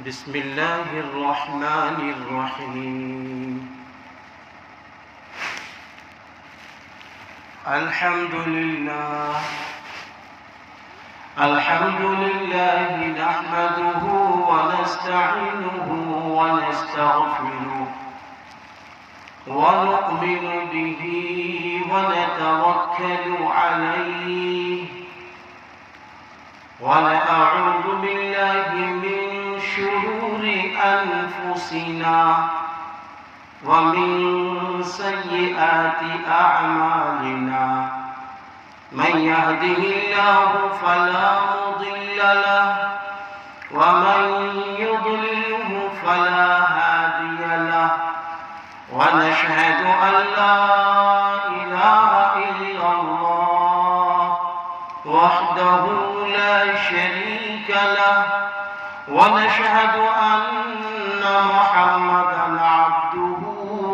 بسم اللہ الرحمن الرحیم الحمد للہ نحمده ونستعینه ونستغفره ونؤمن به ونتوکل علیہ ونعوذ باللہ من شرور انفسنا ومن سیئات اعمالنا من يهده الله فلا مضل له ومن يضلله فلا هادي له ونشهد أن لا إله إلا الله وحده لا شريك له ونشهد أن محمدا عبده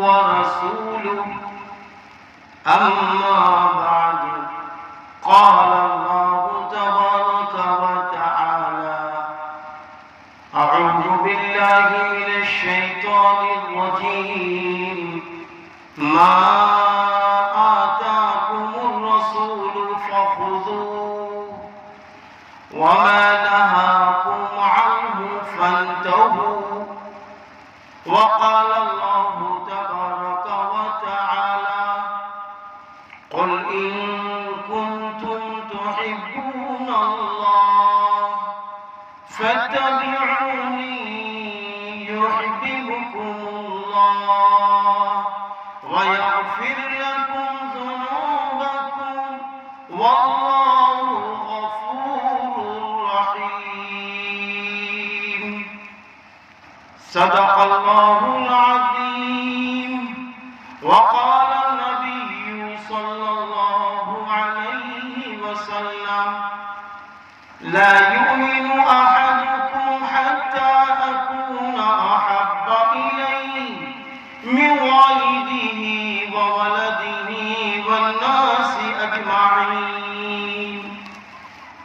ورسوله أما بعد قال الله تبارك وتعالى أعوذ بالله من الشيطان الرجيم ما آتاكم الرسول فخذوه وما نهاكم عنه فانتهوا وقال الله تبارك وتعالى قل إن كنتم تحبون الله فاتبعوني يحببكم الله ويغفر لكم ذنوبكم والله غفور رحيم صدق الله العظيم وقال النبي صلى الله عليه وسلم لا يؤمن أحدكم حتى أكون أحب إليه من والده وولده والناس أجمعين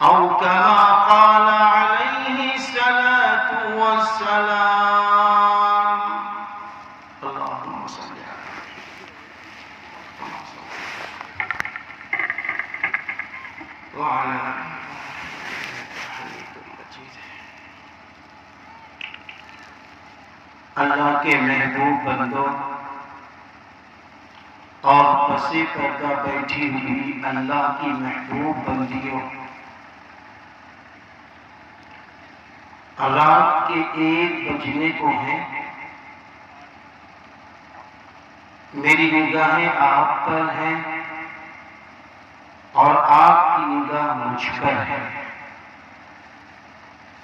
أو كما قال عليه الصلاة والسلام اللهم صل وعلى اللہ کے محبوب بندوں اور پسے پردہ بیٹھی ہوئی اللہ کی محبوب بندیوں، رات کے 1 بجنے کو ہیں، میری نگاہیں آپ پر ہیں اور آپ کی نگاہ مجھ پر ہے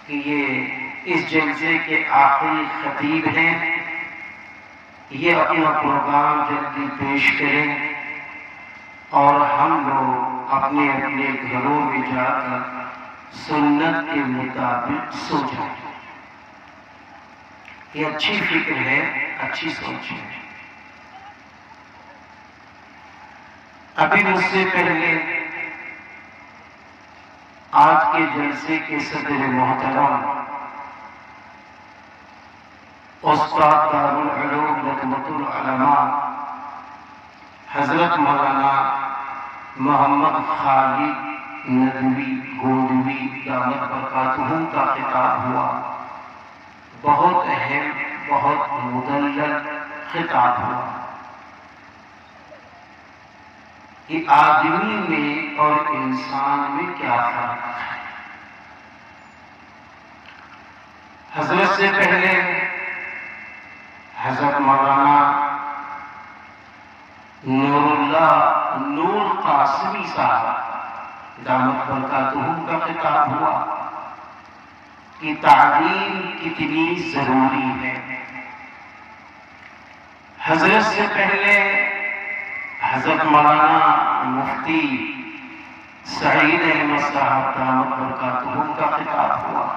کہ یہ اس جلسے کے آخری خطیب ہیں، یہ اپنا پروگرام جلدی پیش کریں اور ہم لوگ اپنے اپنے گھروں میں جا کر سنت کے مطابق سو جائیں۔ یہ اچھی فکر ہے، اچھی سوچ ہے۔ ابھی مجھ سے پہلے آج کے جلسے کے صدر محترم استاد دارالعلوم لطمۃ العلماء حضرت مولانا محمد خالد ندوی گوندوی دامت برکاتہم کا خطاب ہوا، بہت اہم، بہت مدلل خطاب ہوا کہ آدمی میں اور انسان میں کیا فرق ہے۔ حضرت سے پہلے حضرت مولانا نور قاسمی صاحب دامت برکاتہم کا خطاب ہوا کہ تعلیم کتنی ضروری ہے۔ حضرت سے پہلے حضرت مولانا مفتی سعید احمد صاحب دامت برکاتہم کا خطاب ہوا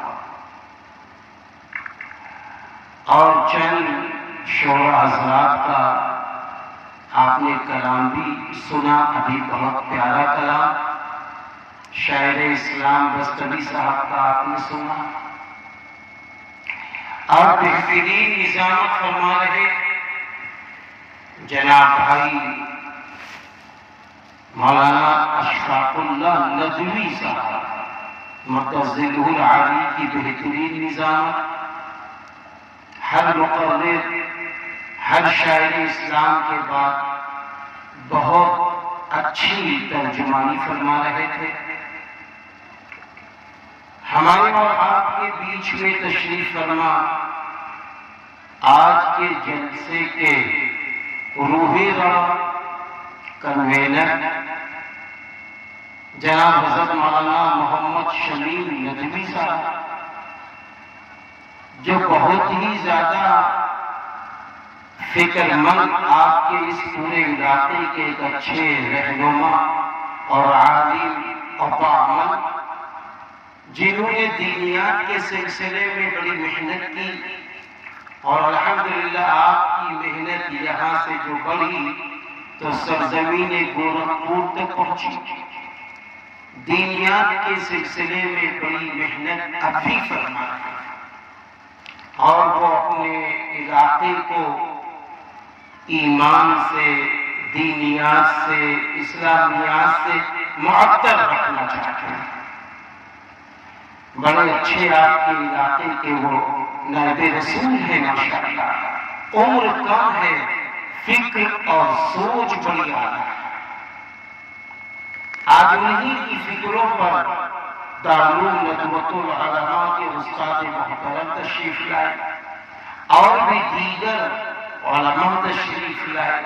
اور چند شعراء حضرات کا آپ نے کلام بھی سنا، ابھی بہت پیارا کلام شاعر اسلام بستری صاحب کا آپ نے سنا۔ اور بہترین نظامت فرما رہے جناب بھائی مولانا اشفاق اللہ ندوی صاحب متزلہ العالی کی بہترین نظامت، ہر مقرر ہر شاعر اسلام کے بعد بہت اچھی ترجمانی فرما رہے تھے۔ ہمارے اور آپ کے بیچ میں تشریف فرما آج کے جلسے کے روح رواں کنوینر جناب حضرت مولانا محمد شمیم ندوی صاحب، جو بہت ہی زیادہ فکر مند آپ کے اس پورے علاقے کے ایک اچھے رہنما اور عالم اور باعمل، جنہوں نے دینیات کے سلسلے میں بڑی محنت کی، اور الحمدللہ آپ کی محنت یہاں سے جو بڑھی تو سرزمین گورکھپور تک پہنچی۔ دینیات کے سلسلے میں بڑی محنت اب بھی فرما رہے ہیں، اور وہ اپنے علاقے کو ایمان سے، دینیات سے، اسلامیات سے معطر رکھنا چاہتے ہیں۔ بڑے اچھے آپ کے علاقے کے وہ نائب رسول ہیں ماشاءاللہ، عمر کم ہے، فکر اور سوچ بڑی اعلیٰ ہے۔ آج انہی کی فکروں پر دارالعلوم ندوۃ العلماء کے استاد محترم تشریف لائے اور بھی دیگر علماء تشریف لائے۔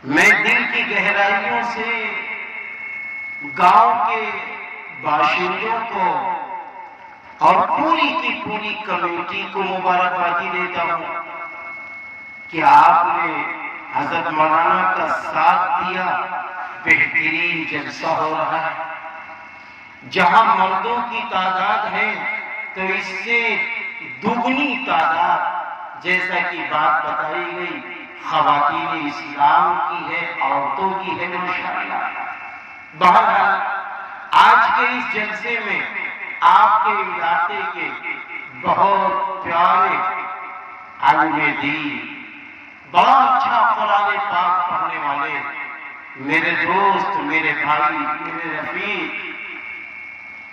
میں دل کی گہرائیوں سے گاؤں کے باشندوں کو اور پوری کی پوری کمیٹی کو مبارکبادی دیتا ہوں کہ آپ نے حضرت مولانا کا ساتھ دیا۔ بہترین جلسہ ہو رہا ہے، جہاں مردوں کی تعداد ہے تو اس سے دگنی تعداد، جیسا کہ بات بتائی گئی، خواتین اسلام کی ہے، عورتوں کی ہے ماشاءاللہ۔ بہرحال آج کے اس جلسے میں آپ کے علاقے کے بہت پیارے عالم دین، بڑا اچھا قرآن پاک پڑھنے والے میرے دوست، میرے بھائی، میرے رفیق،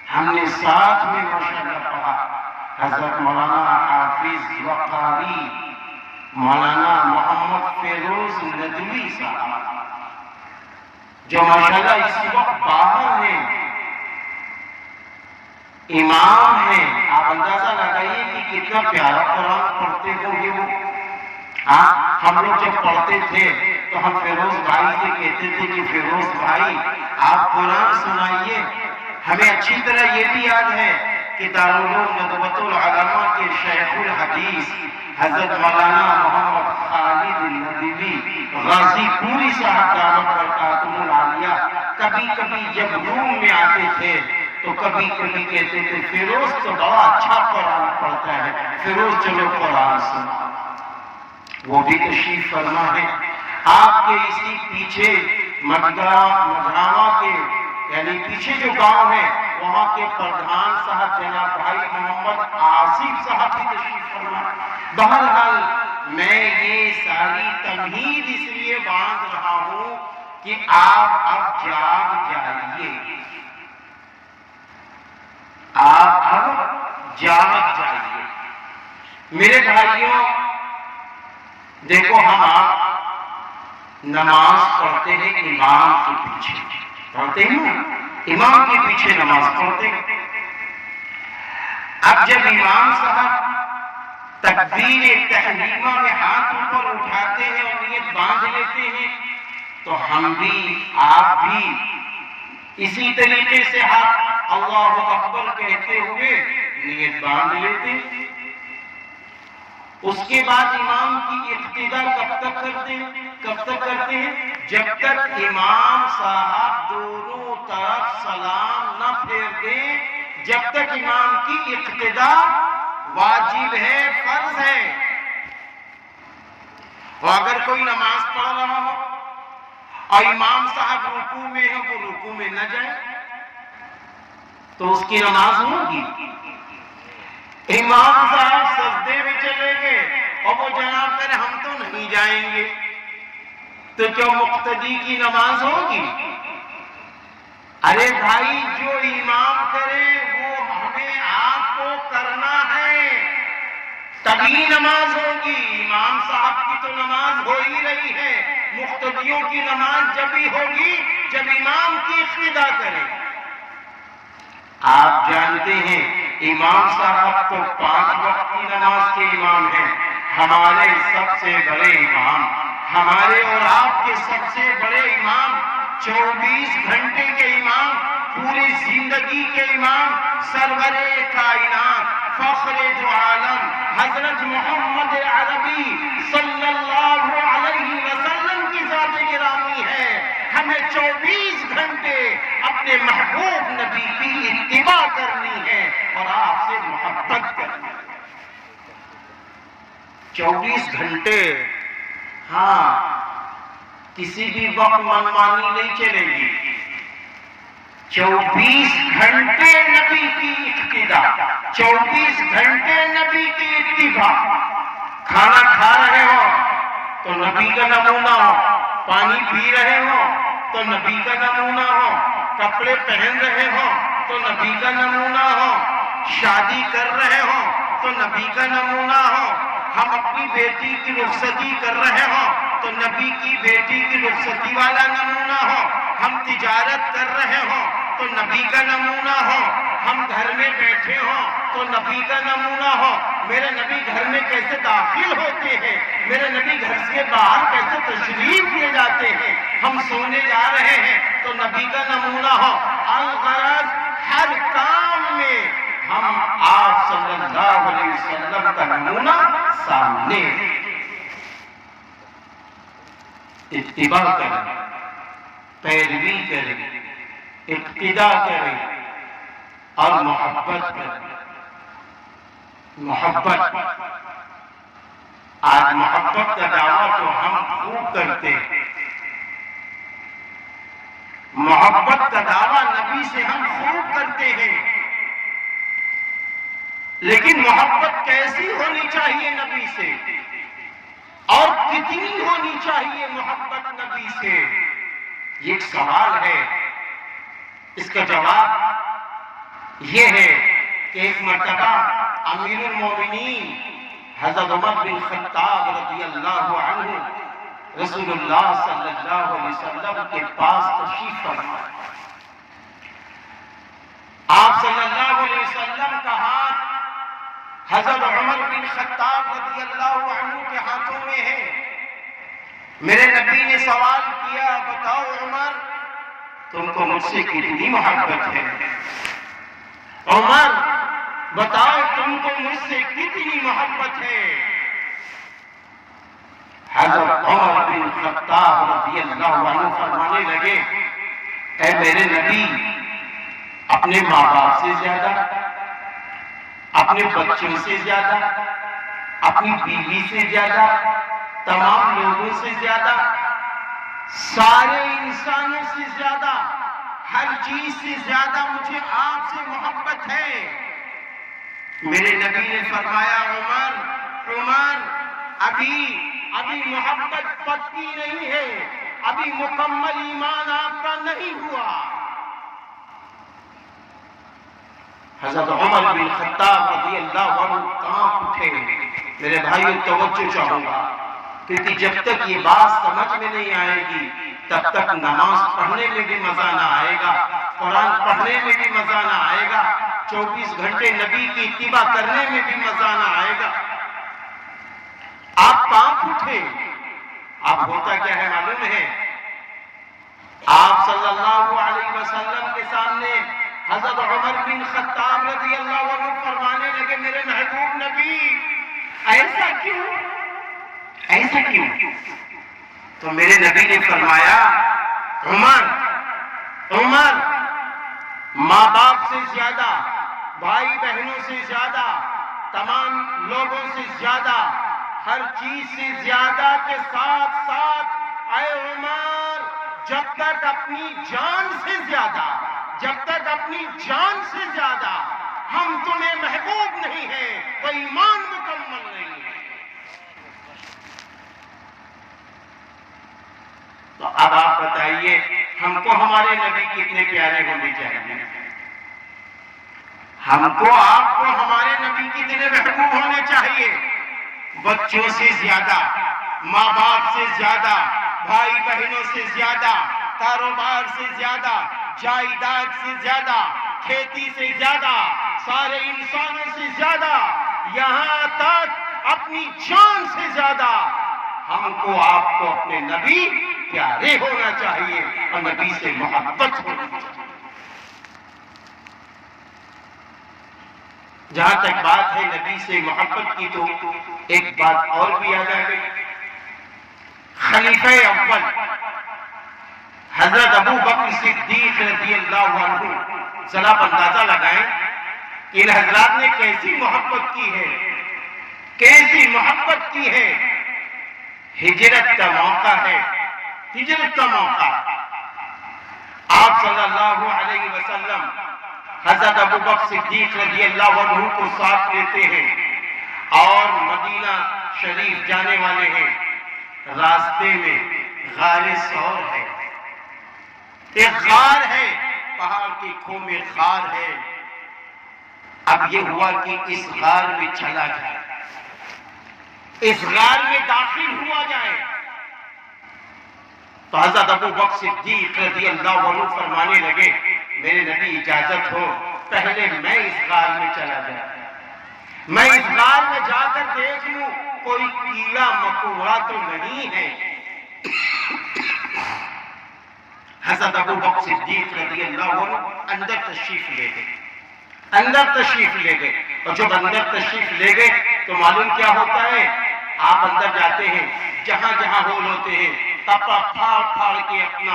ہم نے ساتھ میں ماشاءاللہ پڑھا، حضرت مولانا حافظ وقاری مولانا محمد فیروز ندوی صاحب، جو ماشاءاللہ اس وقت باہر ہیں، امام ہیں۔ آپ اندازہ لگائیے کہ کتنا پیارا قرآن پڑھتے ہوں گے وہ۔ ہم لوگ جب پڑھتے تھے تو ہم فیروز بھائی سے کہتے تھے کہ فیروز بھائی آپ قرآن سنائیے۔ ہمیں اچھی طرح یہ بھی یاد ہے کہ دارالعلوم ندوۃ العلماء کے شیخ الحدیث حضرت مولانا محمد خالد ندوی غازی پوری صاحب دامت برکاتہم العالیہ کبھی کبھی جب روم میں آتے تھے تو کبھی کبھی کہتے تھے فیروز تو بڑا اچھا قرآن پڑھتا ہے، فیروز چلو قرآن سنا۔ وہ بھی تشریف فرما ہے۔ آپ کے اسی پیچھے مجھاوا کے یعنی پیچھے جو گاؤں ہے وہاں کے پردھان صاحب جناب بھائی محمد آصف صاحب بھی تشریف فرما۔ بہرحال میں یہ ساری تمہید اس لیے باندھ رہا ہوں کہ آپ اب جاگ جائیے، آپ اب جاگ جائیے میرے بھائیوں۔ دیکھو ہم آپ نماز پڑھتے ہیں امام کے پیچھے، پڑھتے ہیں نا، امام کے پیچھے نماز پڑھتے ہیں۔ اب جب امام صاحب تکبیر تحریمہ میں ہاتھ اوپر اٹھاتے ہیں اور نیت باندھ لیتے ہیں تو ہم بھی آپ بھی اسی طریقے سے ہاتھ اللہ اکبر کہتے ہوئے نیت باندھ لیتے ہیں۔ اس کے بعد امام کی اقتدا کب تک کرتے ہیں؟ جب تک امام صاحب دونوں طرف سلام نہ پھیر دیں، جب تک امام کی اقتدا واجب ہے، فرض ہے۔ اور اگر کوئی نماز پڑھ رہا ہو اور امام صاحب رکوع میں ہے، وہ رکوع میں نہ جائے تو اس کی نماز ہوگی؟ امام صاحب سجدے میں چلے گئے اور وہ جناب کرے ہم تو نہیں جائیں گے، تو کیا مقتدی کی نماز ہوگی؟ ارے بھائی جو امام کرے وہ ہمیں آپ کو کرنا ہے، تبھی نماز ہوگی۔ امام صاحب کی تو نماز ہو ہی رہی ہے، مقتدیوں کی نماز جب ہی ہوگی جب امام کی اقتدا کرے۔ آپ جانتے ہیں امام صاحب تو 5 وقت کی نماز کے امام ہیں، ہمارے سب سے بڑے امام، ہمارے اور آپ کے سب سے بڑے امام، 24 گھنٹے کے امام، پوری زندگی کے امام، سرور کائنات، فخر دو عالم حضرت محمد عربی صلی اللہ علیہ وسلم کی ذات گرامی ہے۔ ہمیں 24 گھنٹے اپنے محبوب نبی کی اتباع کرنی ہے اور آپ سے محبت کرنی ہے۔ 24 گھنٹے، ہاں، کسی بھی وقت منمانی نہیں چلے گی۔ 24 گھنٹے نبی کی اقتداء، 24 گھنٹے نبی کی اتباع۔ کھانا کھا رہے ہو تو نبی کا نمونہ ہو، پانی پی رہے ہو تو نبی کا نمونہ ہو، کپڑے پہن رہے ہو تو نبی کا نمونہ ہو، شادی کر رہے ہو تو نبی کا نمونہ ہو، ہم اپنی بیٹی کی رخصتی کر رہے ہو تو نبی کی بیٹی کی رخصتی والا نمونہ ہو، ہم تجارت کر رہے ہو تو نبی کا نمونہ ہو، ہم گھر میں بیٹھے ہوں تو نبی کا نمونہ ہو۔ میرے نبی گھر میں کیسے داخل ہوتے ہیں، میرے نبی گھر سے باہر کیسے تشریف لے جاتے ہیں، ہم سونے جا رہے ہیں تو نبی کا نمونہ ہو۔ الغرض ہر کام میں ہم آپ صلی اللہ علیہ وسلم کا نمونہ سامنے، اتباع کریں، پیروی کریں، اقتداء کریں اور محبت کریں۔ محبت، آج محبت کا دعویٰ تو ہم خوب کرتے ہیں، محبت کا دعویٰ نبی سے ہم خوب کرتے ہیں، لیکن محبت کیسی ہونی چاہیے نبی سے اور کتنی ہونی چاہیے محبت نبی سے، یہ ایک سوال ہے۔ اس کا جواب یہ ہے کہ ایک مرتبہ امیر المومنین حضرت عمر بن خطاب رضی اللہ عنہ رسول اللہ صلی اللہ علیہ وسلم کے پاس تشریف فرما، آپ صلی اللہ علیہ وسلم کا ہاتھ حضرت عمر بن خطاب رضی اللہ عنہ کے ہاتھوں میں ہے۔ میرے نبی نے سوال کیا، بتاؤ عمر تم کو مجھ سے کتنی محبت ہے؟ عمر بتاؤ تم کو مجھ سے کتنی محبت ہے؟ حضرت عمر بن خطاب رضی اللہ عنہ فرمانے لگے، اے میرے نبی، اپنے ماں باپ سے زیادہ، اپنے بچوں سے زیادہ، اپنی بیوی سے زیادہ، تمام لوگوں سے زیادہ، سارے انسانوں سے زیادہ، ہر چیز سے زیادہ مجھے آپ سے محبت ہے۔ میرے نبی نے فرمایا، عمر ابھی محبت پکی نہیں ہے، ابھی مکمل ایمان آپ کا نہیں ہوا۔ حضرت عمر بن خطاب رضی اللہ عنہ کانپ اٹھے۔ میرے بھائیو توجہ چاہوں گا، کیونکہ جب تک یہ بات سمجھ میں نہیں آئے گی تب تک نماز پڑھنے میں بھی مزہ نہ آئے گا، قرآن پڑھنے میں بھی مزہ نہ آئے گا، 24 گھنٹے نبی کی اتباع کرنے میں بھی مزہ نہ آئے گا۔ آپ کانپ اٹھے۔ اب ہوتا کیا ہے معلوم ہے؟ آپ صلی اللہ علیہ وسلم کے سامنے حضرت عمر بن خطاب رضی اللہ عنہ فرمانے لگے، میرے محبوب نبی ایسا کیوں؟ ایسا کیوں؟ تو میرے نبی نے فرمایا، عمر ماں باپ سے زیادہ، بھائی بہنوں سے زیادہ، تمام لوگوں سے زیادہ، ہر چیز سے زیادہ کے ساتھ ساتھ، اے عمر جب تک اپنی جان سے زیادہ، جب تک اپنی جان سے زیادہ ہم تمہیں محبوب نہیں ہیں تو ایمان مکمل نہیں ہے۔ تو اب آپ بتائیے ہم کو ہمارے نبی کتنے پیارے ہونے چاہیے؟ ہم کو آپ کو ہمارے نبی کتنے محبوب ہونے چاہیے؟ بچوں سے زیادہ، ماں باپ سے زیادہ، بھائی بہنوں سے زیادہ، کاروبار سے زیادہ، جائیداد سے زیادہ، کھیتی سے زیادہ، سارے انسانوں سے زیادہ، یہاں تک اپنی جان سے زیادہ ہم کو آپ کو اپنے نبی پیارے ہونا چاہیے اور نبی سے محبت ہونی چاہیے۔ جہاں تک بات ہے نبی سے محبت کی تو ایک بات اور بھی یاد آ گئی۔ خلیفہ اول حضرت ابو بکر صدیق رضی اللہ عنہ، ذرا اندازہ لگائیں کہ ان حضرات نے کیسی محبت کی ہے، کیسی محبت کی ہے۔ ہجرت کا موقع ہے، ہجرت کا موقع۔ آپ صلی اللہ علیہ وسلم حضرت ابو بکر صدیق رضی اللہ عنہ کو ساتھ لیتے ہیں اور مدینہ شریف جانے والے ہیں۔ راستے میں غار ثور ہے، ایک غار ہے، پہاڑ کی کھو میں غار ہے۔ اب یہ ہوا کہ اس غار میں چلا جائے، اس غار میں داخل ہوا جائے۔ تو حضرت ابو بکر صدیق رضی اللہ عنہ فرمانے لگے میرے نبی اجازت ہو پہلے میں اس غار میں چلا جاؤں، میں اس غار میں جا کر دیکھ لوں کوئی کیڑا مکوڑا تو نہیں ہے۔ حضرت ابو بکر صدیق رضی اللہ عنہ اندر تشریف لے گئے، اندر تشریف لے گئے۔ اور جب اندر تشریف لے گئے تو معلوم کیا ہوتا ہے، آپ اندر جاتے ہیں، جہاں جہاں ہول ہوتے ہیں کپڑا پھاڑ پھاڑ کے اپنا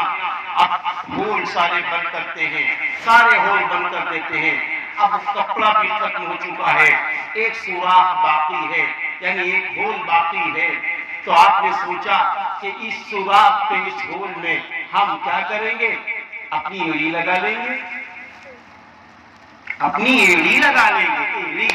ہول سارے بند کرتے ہیں، سارے ہول بند کر دیتے ہیں۔ اب کپڑا بھی ختم ہو چکا ہے، ایک سوراخ باقی ہے، یعنی ایک ہول باقی ہے۔ تو آپ نے سوچا کہ اس سوراخ پہ، اس ہول میں ہم کیا کریں گے؟ اپنی ایڑی لگا لیں گے، اپنی ایڑی لگا لیں گے، ایڑی۔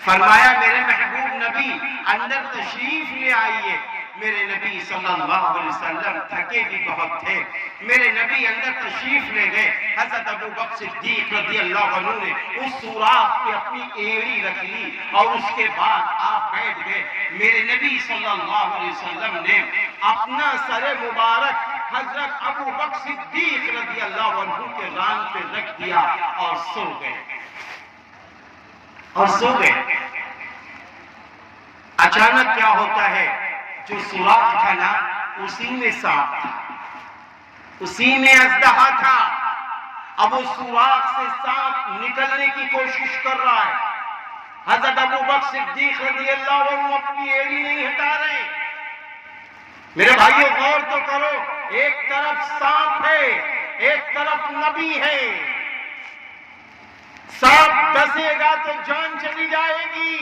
فرمایا میرے محبوب نبی اندر تشریف لے آئیے۔ میرے نبی صلی اللہ علیہ وسلم تھکے بھی بہت تھے، میرے نبی اندر تشریف لے گئے۔ حضرت ابو بکر صدیق رضی اللہ عنہ نے اس سوراخ پہ اپنی ایڑی رکھ لی اور اس کے بعد آپ بیٹھ گئے۔ میرے نبی صلی اللہ علیہ وسلم نے اپنا سر مبارک حضرت ابو بکر صدیق رضی اللہ عنہ کے ران پہ رکھ دیا اور سو گئے، اور سو گئے۔ اچانک کیا ہوتا ہے، جو سوراخ تھا نا اسی میں سانپ تھا، اسی میں اژدہا تھا۔ اب اس سوراخ سے سانپ نکلنے کی کوشش کر رہا ہے۔ حضرت ابو بکر صدیق رضی اللہ عنہ اپنی ایڑی نہیں ہٹا رہے۔ میرے بھائیوں غور تو کرو، ایک طرف سانپ ہے، ایک طرف نبی ہے۔ سانپ ڈسے گا تو جان چلی جائے گی،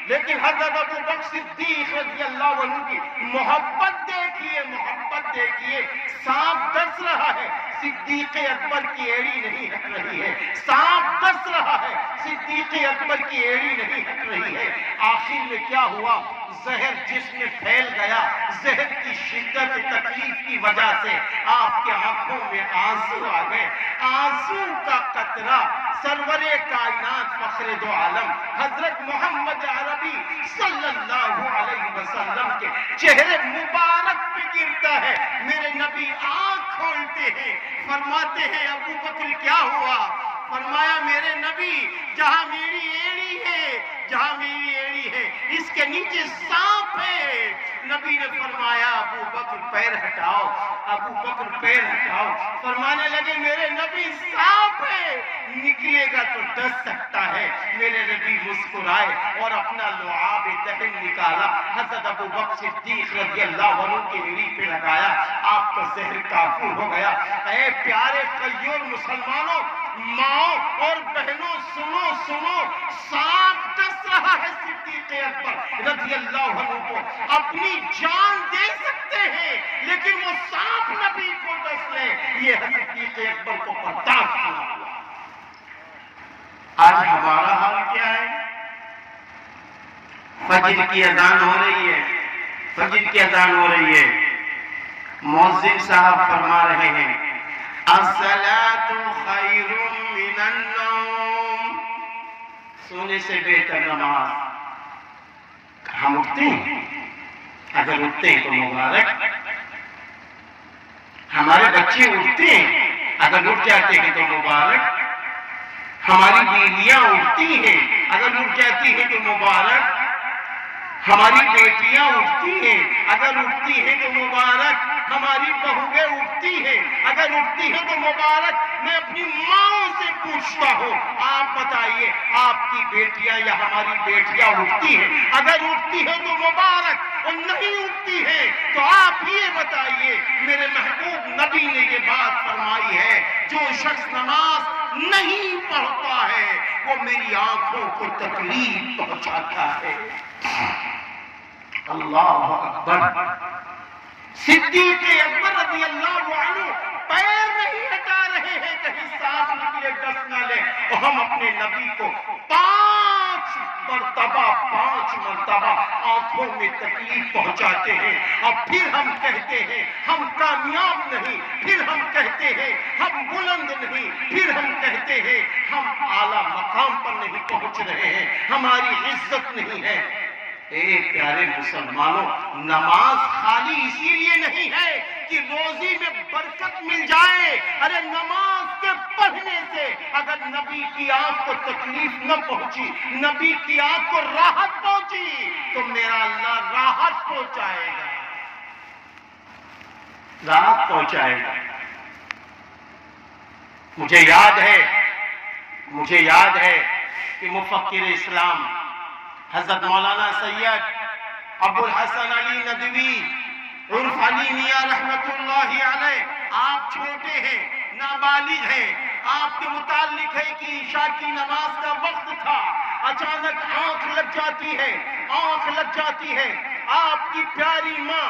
لیکن حضرت ابو بکر صدیق رضی اللہ عنہ کی محبت دیکھیے، محبت دیکھیے۔ سانپ ڈس رہا ہے، صدیق اکبر کی ایڑی نہیں ہٹ رہی ہے۔ سانپ ڈس رہا ہے، صدیق اکبر کی ایڑی نہیں ہٹ رہی ہے۔ آخر میں کیا ہوا، زہر جسم میں پھیل گیا۔ زہر کی شدت تکلیف کی وجہ سے آپ کے آنکھوں میں آنسو آ گئے۔ آنسو کا قطرہ سرور کائنات فخر دو عالم حضرت محمد عربی صلی اللہ علیہ وسلم کے چہرے مبارک پہ گرتا ہے۔ میرے نبی آنکھ کھولتے ہیں، فرماتے ہیں ابو بکر کیا ہوا؟ فرمایا میرے نبی جہاں میری ایڑی ہے، جہاں میری ایڑی ہے اس کے نیچے سانپ ہے۔ نبی نے فرمایا ابو بکر پیر ہٹاؤ، ابو بکر پیر ہٹاؤ۔ فرمانے لگے میرے نبی سانپ ہے، نکلے گا تو ڈس سکتا ہے۔ میرے نبی مسکرائے اور اپنا لعاب دہن نکالا، حضرت ابو بکر صدیق رضی اللہ عنہ کی ایڑی پہ لگایا، آپ کا زہر کافور ہو گیا۔ اے پیارے قیور مسلمانوں، ماؤں اور بہنوں سنو سنو، سانپ ڈس رہا ہے صدیق اکبر رضی اللہ عنہ کو۔ اپنی جان دے سکتے ہیں لیکن وہ سانپ نبی کو ڈس لے، یہ صدیق اکبر کو برداشت نہ ہوا۔ آج ہمارا حال کیا ہے؟ فجر کی اذان ہو رہی ہے، فجر کی اذان ہو رہی ہے، مؤذن صاحب فرما رہے ہیں الصلاۃ خیر من النوم، سونے سے بہتر نماز۔ ہم اٹھتے ہیں؟ اگر اٹھتے ہیں تو مبارک۔ ہمارے بچے اٹھتے ہیں، اگر اٹھ جاتے ہیں تو مبارک۔ ہماری بیویاں اٹھتی ہیں، اگر اٹھ جاتی ہیں تو مبارک۔ ہماری بیٹیاں اٹھتی ہیں، اگر اٹھتی ہیں تو مبارک۔ ہماری بہویں اٹھتی ہیں، اگر اٹھتی ہیں تو مبارک۔ میں اپنی ماں سے پوچھتا ہوں، آپ بتائیے آپ کی بیٹیاں یا ہماری بیٹیاں اٹھتی ہیں؟ اگر اٹھتی ہیں تو مبارک، اور نہیں اٹھتی ہیں تو آپ یہ بتائیے۔ میرے محبوب نبی نے یہ بات فرمائی ہے، جو شخص نماز نہیں پڑھتا ہے وہ میری آنکھوں کو تکلیف پہنچاتا ہے۔ اللہ اکبر۔ صدیق اکبر رضی اللہ عنہ پیر نہیں ہٹا رہے ہیں کہیں ساتھ نکلے دست نہ لے، اور ہم اپنے نبی کو 5 مرتبہ آنکھوں میں تکلیف پہنچاتے ہیں، اور پھر ہم کہتے ہیں ہم کامیاب نہیں، پھر ہم کہتے ہیں ہم بلند نہیں، پھر ہم کہتے ہیں ہم اعلیٰ مقام پر نہیں پہنچ رہے ہیں، ہماری عزت نہیں ہے۔ اے پیارے مسلمانوں، نماز خالی اسی لیے نہیں ہے کہ روزی میں برکت مل جائے۔ ارے نماز کے پڑھنے سے اگر نبی کی آنکھ کو تکلیف نہ پہنچی، نبی کی آنکھ کو راحت پہنچی، تو میرا اللہ راحت پہنچائے گا، راحت پہنچائے گا۔ مجھے یاد ہے کہ مفکر اسلام حضرت مولانا سید ابو الحسن علی ندوی عرف علی میاں رحمت اللہ علیہ، آپ چھوٹے ہیں، نابالغ ہیں، آپ کے متعلق ہے کہ عشاء کی نماز کا وقت تھا، اچانک آنکھ لگ جاتی ہے۔ آپ کی پیاری ماں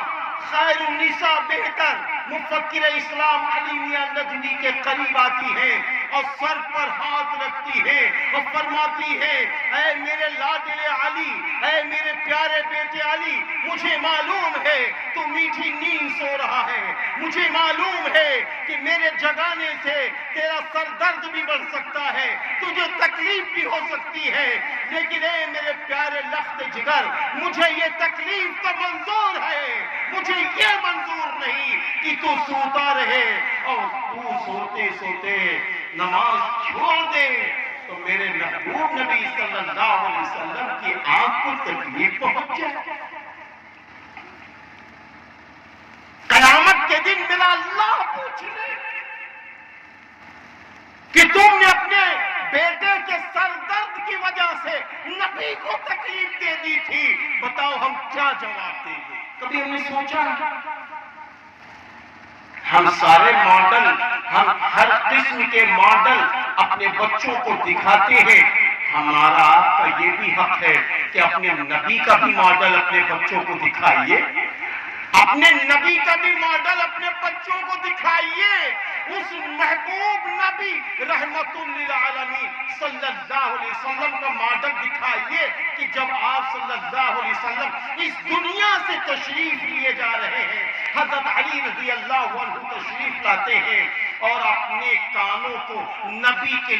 خیر النساء بہتر مفکر اسلام علی میاں ندوی کے قریب آتی ہے اور سر پر ہاتھ رکھتی ہے اور فرماتی ہے، اے میرے لاڈلے علی، اے میرے پیارے بیٹے علی، مجھے معلوم ہے تو میٹھی نیند سو رہا ہے، مجھے معلوم ہے کہ میرے جگانے سے تیرا سر درد بھی بڑھ سکتا ہے، تجھے تکلیف بھی ہو سکتی ہے، لیکن اے میرے پیارے لخت جگر، مجھے یہ تکلیف تو منظور ہے، مجھے یہ منظور نہیں کہ تو سوتا رہے اور تو سوتے سوتے نماز چھوڑ دے تو میرے محبوب نبی صلی اللہ علیہ وسلم کی آنکھ کو تکلیف پہنچ جائے۔ قیامت کے دن میرا اللہ پوچھ لے کہ تم نے اپنے بیٹے کے سر درد کی وجہ سے نبی کو تکلیف دے دی تھی، بتاؤ ہم کیا جواب دیں گے؟ کبھی ہم نے سوچا؟ ہم سارے ماڈل، ہم ہر قسم کے ماڈل اپنے بچوں کو دکھاتے ہیں، ہمارا آپ کا یہ بھی حق ہے کہ اپنے نبی کا بھی ماڈل اپنے بچوں کو دکھائیے، اپنے نبی کا بھی ماڈل اپنے بچوں کو دکھائیے، اس محبوب نبی رحمت للعالمین صلی اللہ علیہ وسلم کا ماڈل دکھائیے کہ جب آپ صلی اللہ علیہ وسلم اس دنیا سے تشریف لیے جا رہے ہیں، حضرت علی رضی اللہ عنہ تشریف لاتے ہیں اور اپنے کانوں کو نبی کے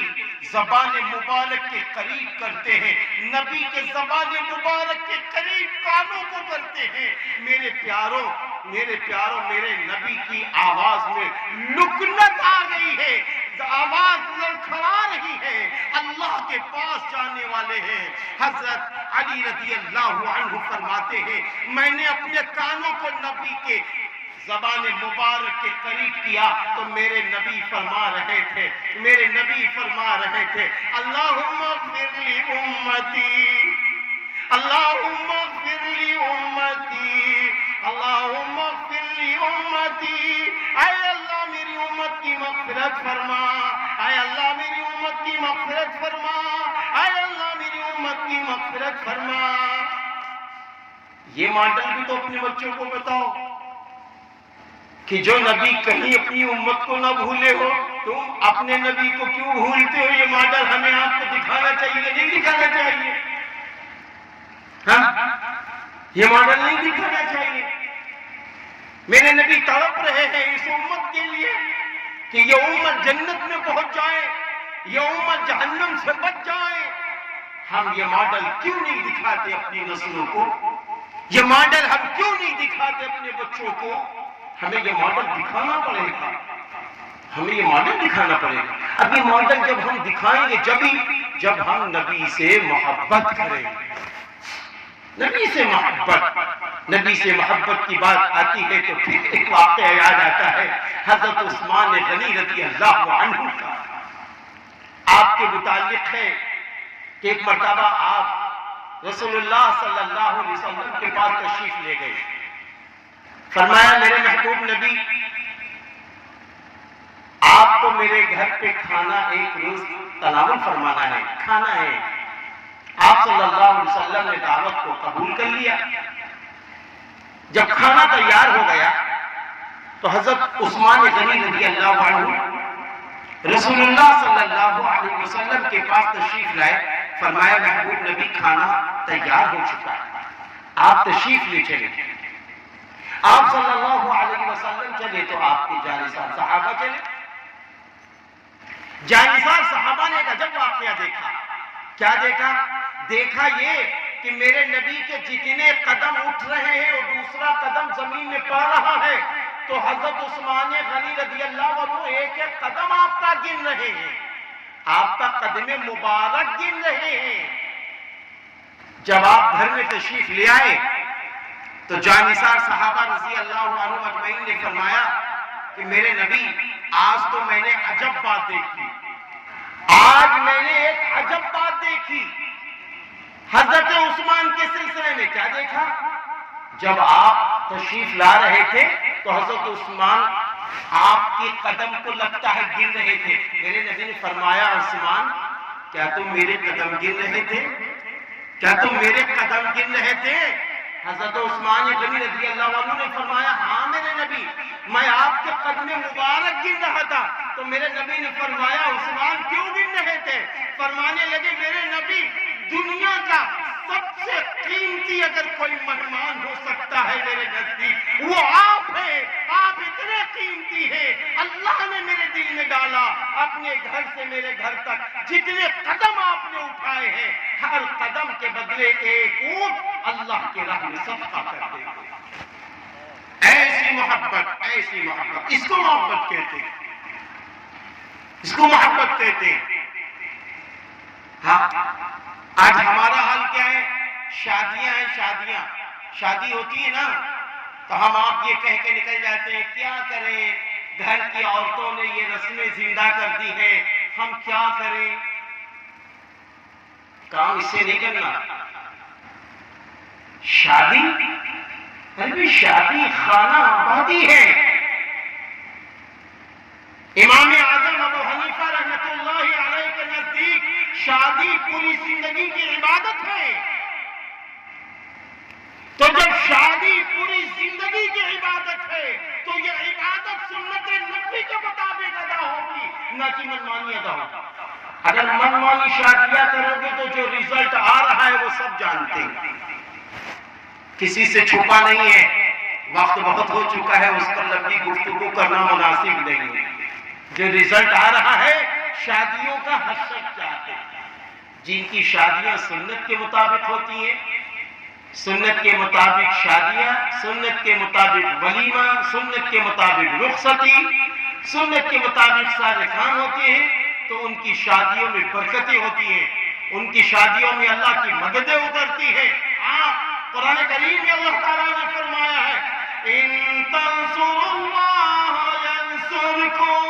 زبان مبارک کے قریب کرتے ہیں، نبی کے زبان مبارک کے قریب کانوں کو کرتے ہیں۔ میرے پیاروں، میرے نبی کی آواز میں لکنت آ گئی ہے، آواز لڑکھڑا رہی ہے، اللہ کے پاس جانے والے ہیں۔ حضرت علی رضی اللہ عنہ فرماتے ہیں، میں نے اپنے کانوں کو نبی کے زبان مبارک کے قریب کیا تو میرے نبی فرما رہے تھے اللہم اغفر لی امتی، اللہم اغفر لی امتی، اللہم اغفر لی امتی، اے اللہ میری امت کی مغفرت فرما، اے اللہ میری امت کی مغفرت فرما، اے اللہ میری امت کی مغفرت فرما۔ یہ ماڈل بھی تو اپنے بچوں کو بتاؤ۔ کہ جو نبی کہیں اپنی امت کو نہ بھولے ہو، تم اپنے نبی کو کیوں بھولتے ہو؟ یہ ماڈل ہمیں آپ کو دکھانا چاہیے، نہیں دکھانا چاہیے؟ یہ ماڈل نہیں دکھانا چاہیے۔ میرے نبی تڑپ رہے ہیں اس امت کے لیے کہ یہ امت جنت میں پہنچ جائے، یہ امت جہنم سے بچ جائے۔ ہم یہ ماڈل کیوں نہیں دکھاتے اپنی نسلوں کو؟ یہ ماڈل ہم کیوں نہیں دکھاتے اپنے بچوں کو؟ ہمیں یہ ماڈل دکھانا پڑے گا، ہمیں یہ ماڈل دکھانا پڑے گا۔ اب یہ ماڈل جب ہم دکھائیں گے جب ہم نبی سے محبت کریں گے۔ نبی سے محبت کی بات آتی ہے تو پھر ایک واقعہ یاد آتا ہے حضرت عثمان غنی رضی اللہ عنہ کا۔ آپ کے متعلق ہے کہ ایک مرتبہ آپ رسول اللہ صلی اللہ علیہ وسلم کے پاس تشریف لے گئے۔ فرمایا میرے محبوب نبی، آپ کو میرے گھر پہ کھانا ایک روز تناول فرمانا ہے، کھانا ہے۔ آپ صلی اللہ علیہ وسلم نے دعوت کو قبول کر لیا۔ جب کھانا تیار ہو گیا تو حضرت عثمان غنی رضی اللہ عنہ رسول اللہ صلی اللہ علیہ وسلم کے پاس تشریف لائے۔ فرمایا محبوب نبی کھانا تیار ہو چکا ہے، آپ تشریف لے چلے۔ آپ صلی اللہ علیہ وسلم چلے تو آپ کے جانثار صحابہ چلے۔ جانثار صحابہ نے ایک عجب واقعہ دیکھا۔ کیا دیکھا؟ دیکھا یہ کہ میرے نبی کے جتنے قدم اٹھ رہے ہیں اور دوسرا قدم زمین میں پڑ رہا ہے تو حضرت عثمان غنی رضی اللہ عنہ ایک ایک قدم آپ کا گن رہے ہیں، آپ کا قدم مبارک گن رہے ہیں۔ جب آپ گھر میں تشریف لے آئے تو جانثار صحابہ رضی اللہ عنہ اجمعین نے فرمایا کہ میرے نبی آج تو میں نے عجب بات دیکھی، آج میں نے ایک عجب بات دیکھی۔ حضرت عثمان کے سلسلے میں کیا دیکھا؟ جب آپ تشریف لا رہے تھے تو حضرت عثمان آپ کے قدم کو لگتا ہے گن رہے تھے۔ میرے نبی نے فرمایا عثمان کیا تم میرے قدم گن رہے تھے؟ کیا تم میرے قدم گن رہے تھے؟ حضرت عثمان غنی رضی اللہ عنہ نے فرمایا ہاں میرے نبی، میں آپ کے قدم مبارک گن رہا تھا۔ تو میرے نبی نے فرمایا عثمان کیوں گن رہے تھے؟ فرمانے لگے میرے نبی دنیا کا سب سے قیمتی اگر کوئی مہمان ہو سکتا ہے میرے نزدیک وہ آپ ہیں، آپ اتنے قیمتی ہیں۔ اللہ نے میرے دل میں ڈالا، اپنے گھر سے میرے گھر تک جتنے قدم آپ نے اٹھائے ہیں ہر قدم کے بدلے ایک اونٹ اللہ کے راہ میں صدقہ کر دیں گے۔ ایسی محبت، ایسی محبت، اس کو محبت کہتے ہیں، اس کو محبت کہتے ہیں۔ ہاں آج ہمارا حال کیا ہے؟ شادیاں ہیں، شادی ہوتی ہے نا تو ہم آپ یہ کہہ کے نکل جاتے ہیں کیا کریں، گھر کی عورتوں نے یہ رسمیں زندہ کر دی ہیں، ہم کیا کریں؟ کام اس سے نہیں کرنا۔ شادی خانہ آبادی ہے۔ امام اعظم ابو حنیفہ رحمۃ اللہ علیہ کے نزدیک شادی پوری زندگی کی عبادت ہے۔ تو جب شادی پوری زندگی کی عبادت ہے تو یہ عبادت سنت نبی کے مطابق ادا ہوگی، نہ کہ منمانی ادا ہوگی۔ اگر منمانی شادیاں کرو گے تو جو رزلٹ آ رہا ہے وہ سب جانتے ہیں، کسی سے چھپا نہیں ہے۔ وقت بہت ہو چکا ہے، اس پر لمبی گفتگو کرنا مناسب نہیں ہے۔ جو رزلٹ آ رہا ہے شادیوں کا حسد چاہتے ہیں، جن کی شادیاں سنت کے مطابق ہوتی ہیں، سنت کے مطابق شادیاں، سنت کے مطابق ولیمہ، سنت کے مطابق رخصتی، سنت کے مطابق سارے کام ہوتے ہیں تو ان کی شادیوں میں برکتیں ہوتی ہیں، ان کی شادیوں میں اللہ کی مددیں اترتی ہیں۔ قرآن کریم میں اللہ تعالیٰ نے فرمایا ہے ان تنصروا اللہ ینصرکم،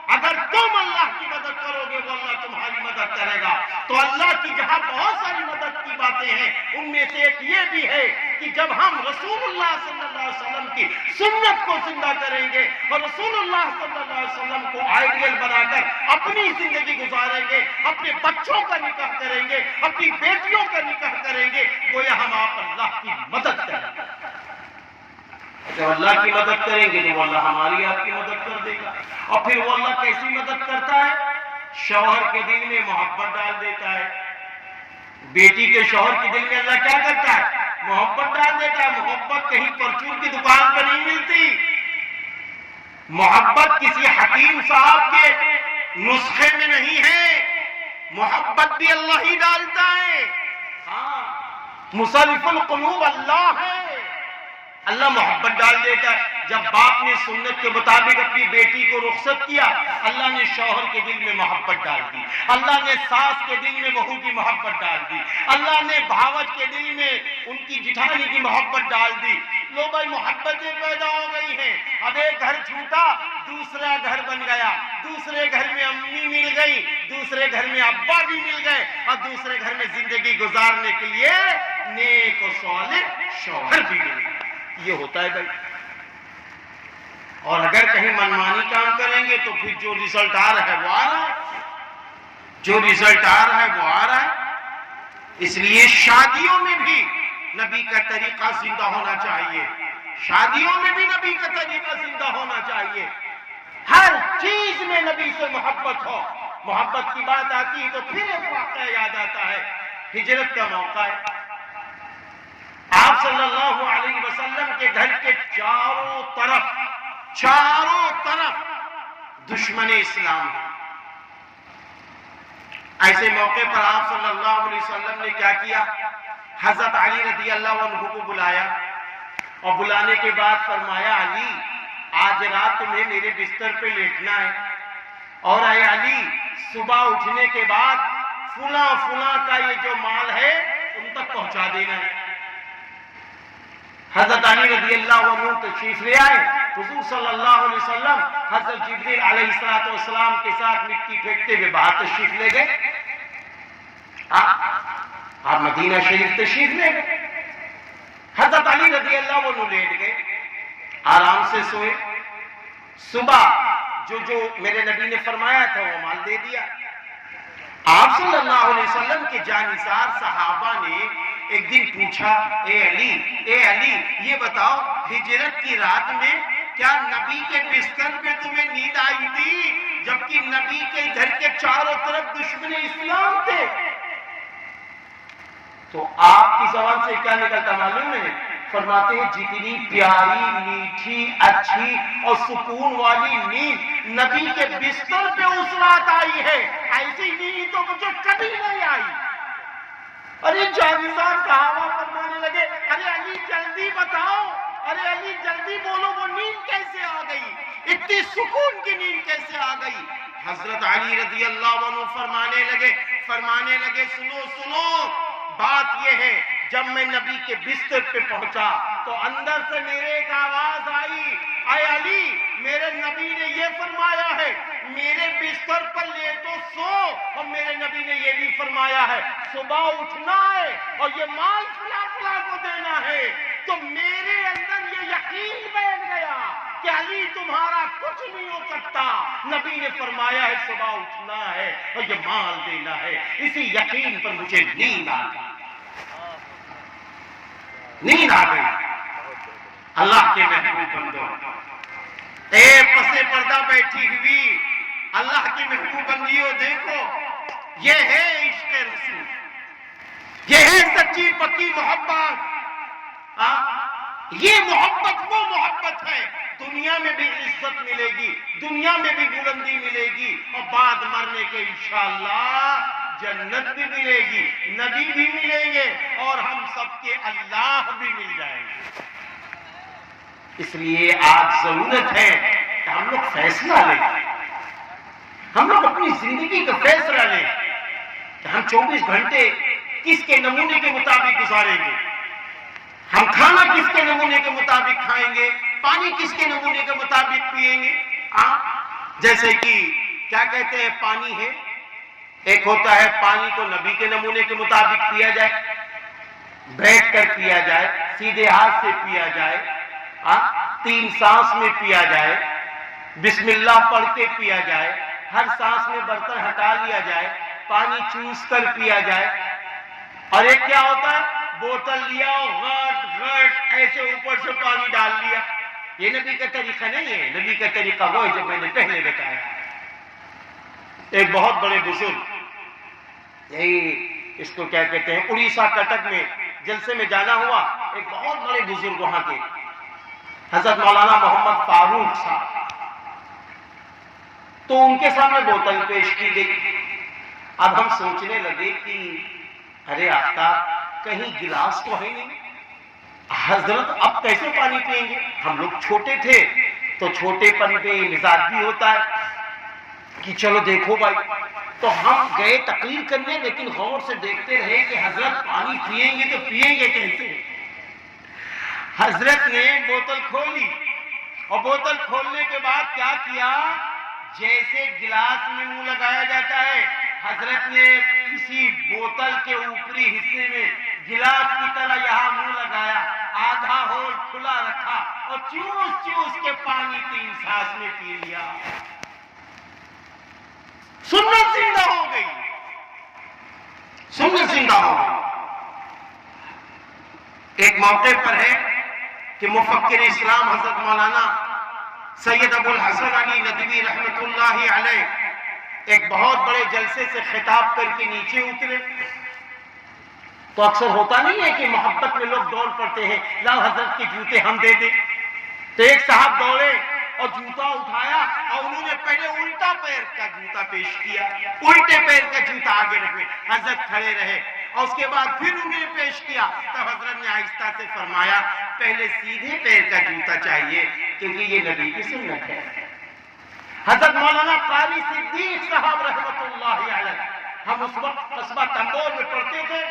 اگر تم اللہ کی مدد کرو گے وہ اللہ تمہاری مدد کرے گا۔ تو اللہ کی جہاں بہت ساری مدد کی باتیں ہیں ان میں سے ایک یہ بھی ہے کہ جب ہم رسول اللہ صلی اللہ علیہ وسلم کی سنت کو زندہ کریں گے اور رسول اللہ صلی اللہ علیہ وسلم کو آئیڈیل بنا کر اپنی زندگی گزاریں گے، اپنے بچوں کا نکاح کریں گے، اپنی بیٹیوں کا نکاح کریں گے، گویا ہم آپ اللہ کی مدد کریں گے۔ جب اللہ کی مدد کریں گے تو وہ اللہ ہماری آپ کی مدد کر دے گا. اور پھر وہ اللہ کیسی مدد کرتا ہے؟ شوہر کے دل میں محبت ڈال دیتا ہے. بیٹی کے شوہر کے دل میں اللہ کیا کرتا ہے؟ محبت ڈال دیتا ہے. محبت کہیں پرچون کی دکان پر نہیں ملتی. محبت کسی حکیم صاحب کے نسخے میں نہیں ہے. محبت بھی اللہ ہی ڈالتا ہے. ہاں، مصرف القلوب اللہ ہے. اللہ محبت ڈال دیتا ہے. جب باپ نے سنت کے مطابق اپنی بیٹی کو رخصت کیا، اللہ نے شوہر کے دل میں محبت ڈال دی. اللہ نے ساس کے دل میں بہو کی محبت ڈال دی. اللہ نے بھاوت کے دل میں ان کی جٹھانی کی محبت ڈال دی. لو بھائی، محبتیں پیدا ہو گئی ہیں. اب ایک گھر چھوٹا، دوسرا گھر بن گیا. دوسرے گھر میں امی مل گئی، دوسرے گھر میں ابا بھی مل گئے، اور دوسرے گھر میں زندگی گزارنے کے لیے نیک و صالح شوہر بھی مل گئے. یہ ہوتا ہے بھائی. اور اگر کہیں منمانی کام کریں گے تو پھر جو رزلٹ آ رہا ہے وہ آ رہا ہے. جو رزلٹ آ رہا ہے وہ آ رہا ہے. اس لیے شادیوں میں بھی نبی کا طریقہ زندہ ہونا چاہیے. شادیوں میں بھی نبی کا طریقہ زندہ ہونا چاہیے. ہر چیز میں نبی سے محبت ہو. محبت کی بات آتی ہے تو پھر ایک واقعہ یاد آتا ہے. ہجرت کا موقع ہے. آپ صلی اللہ علیہ وسلم کے گھر کے چاروں طرف دشمن اسلام ہے. ایسے موقع پر آپ صلی اللہ علیہ وسلم نے کیا کیا؟ حضرت علی رضی اللہ عنہ کو بلایا، اور بلانے کے بعد فرمایا، علی آج رات تمہیں میرے بستر پہ لیٹنا ہے، اور اے علی صبح اٹھنے کے بعد فلاں فلاں کا یہ جو مال ہے ان تک پہنچا دینا ہے. حضرت علی رضی اللہ عنہ تشریف لے آئے. حضور صلی اللہ علیہ وسلم حضرت جبریل علیہ السلام کے ساتھ مٹی پھینکتے ہوئے باہر تشریف لے گئے. آپ مدینہ شریف تشریف لے گئے. حضرت علی رضی اللہ عنہ لیٹ گئے، آرام سے سوئے. صبح جو میرے نبی نے فرمایا تھا وہ مال دے دیا. آپ صلی اللہ علیہ وسلم کے جانثار صحابہ نے ایک دن پوچھا، اے علی یہ بتاؤ، ہجرت کی رات میں کیا نبی کے بستر پہ تمہیں نیند آئی تھی جبکہ نبی کے گھر کے چاروں طرف دشمن اسلام تھے؟ تو آپ کی زبان سے کیا نکلتا معلوم ہے؟ فرماتے ہیں جتنی پیاری، میٹھی، اچھی اور سکون والی نیند نبی کے بستر پہ اس رات آئی ہے، ایسی نیند تو مجھے کبھی نہیں آئی. ارے جانثار صحابہ فرمانے لگے، ارے علی جلدی بتاؤ، ارے علی جلدی بولو، وہ نیند کیسے آ گئی؟ اتنی سکون کی نیند کیسے آ گئی؟ حضرت علی رضی اللہ عنہ فرمانے لگے سنو، بات یہ ہے جب میں نبی کے بستر پہ پہنچا تو اندر سے میرے ایک آواز آئی، اے علی میرے نبی نے یہ فرمایا ہے میرے بستر پر لیٹو سو، اور میرے نبی نے یہ بھی فرمایا ہے صبح اٹھنا ہے اور یہ مال فلاں فلاں کو دینا ہے. تو میرے اندر یہ یقین بیٹھ گیا کہ علی تمہارا کچھ نہیں ہو سکتا. نبی نے فرمایا ہے صبح اٹھنا ہے اور یہ مال دینا ہے. اسی یقین پر مجھے نیند آ گئی. اللہ کے محبوب بندو، اے پسے پردہ بیٹھی ہوئی اللہ کی محبوب بندیوں، دیکھو یہ ہے عشق رسول، یہ ہے سچی پکی محبت. یہ محبت وہ محبت ہے دنیا میں بھی عزت ملے گی، دنیا میں بھی بلندی ملے گی، اور بعد مرنے کے انشاءاللہ جنت بھی ملے گی، نبی بھی ملیں گے، اور ہم سب کے اللہ بھی مل جائیں گے. اس لیے آج ضرورت ہے کہ ہم لوگ فیصلہ لیں، ہم لوگ اپنی زندگی کا فیصلہ لیں کہ ہم 24 گھنٹے کس کے نمونے کے مطابق گزاریں گے. ہم کھانا کس کے نمونے کے مطابق کھائیں گے، پانی کس کے نمونے کے مطابق پیئیں گے. جیسے کہ کیا کہتے ہیں، پانی ہے، ایک ہوتا ہے پانی کو نبی کے نمونے کے مطابق پیا جائے، بیٹھ کر پیا جائے، سیدھے ہاتھ سے پیا جائے، 3 سانس میں پیا جائے، بسم اللہ پڑھ کے پیا جائے، ہر سانس میں برتن ہٹا لیا جائے، پانی چوس کر پیا جائے. اور ایک کیا ہوتا ہے، بوتل لیا اور غٹ غٹ ایسے اوپر سے پانی ڈال لیا. یہ نبی کا طریقہ نہیں ہے. نبی کا طریقہ وہ ہے جو میں نے پہلے بتایا. ایک بہت بڑے بزرگ، یہی اس کو کیا کہتے ہیں، اڑیسہ کٹک میں جلسے میں جانا ہوا. ایک بہت بڑے بزرگ وہاں کے حضرت مولانا محمد فاروق صاحب، تو ان کے سامنے بوتل پیش کی گئی. اب ہم سوچنے لگے کہ ارے آفتاب، کہیں گلاس تو ہے نہیں، حضرت اب کیسے پانی پئیں گے؟ ہم لوگ چھوٹے تھے تو چھوٹے پن پہ مزاج بھی ہوتا ہے کہ چلو دیکھو بھائی. تو ہم گئے تقریر کرنے، لیکن غور سے دیکھتے رہے کہ حضرت پانی پئیں گے تو پئیں گے کیسے. حضرت نے بوتل کھولی اور بوتل کھولنے کے بعد کیا کیا، جیسے گلاس میں منہ لگایا جاتا ہے، حضرت نے کسی بوتل کے اوپری حصے میں گلاس کی طرح یہاں منہ لگایا، آدھا ہول کھلا رکھا اور چوس چوس کے پانی 3 سانس میں پی لیا. سنت زندہ ہو گئی، سنت زندہ ہو گئی. ایک موقع پر ہے کہ مفکر اسلام حضرت مولانا سید ابو الحسن علی ندوی رحمت اللہ علیہ ایک بہت بڑے جلسے سے خطاب کر کے نیچے اترے. تو اکثر ہوتا نہیں ہے کہ محبت میں لوگ دوڑ پڑتے ہیں، لاؤ حضرت کے جوتے ہم دے دیں. تو ایک صاحب دوڑے اور جوتا اٹھایا اور انہوں نے پہلے الٹا پیر کا جوتا پیش کیا، الٹے پیر کا جوتا آگے رکھے. حضرت کھڑے رہے اور اس کے بعد پھر انہیں پیش کیا. تو حضرت نے آہستہ سے فرمایا پہلے سیدھے پیر کا جوتا چاہیے کیونکہ یہ نبی کی سنت ہے. حضرت مولانا قاری صدیق صاحب رحمت اللہ علیہ، ہم اس وقت قصبہ تنبور میں پڑھتے تھے،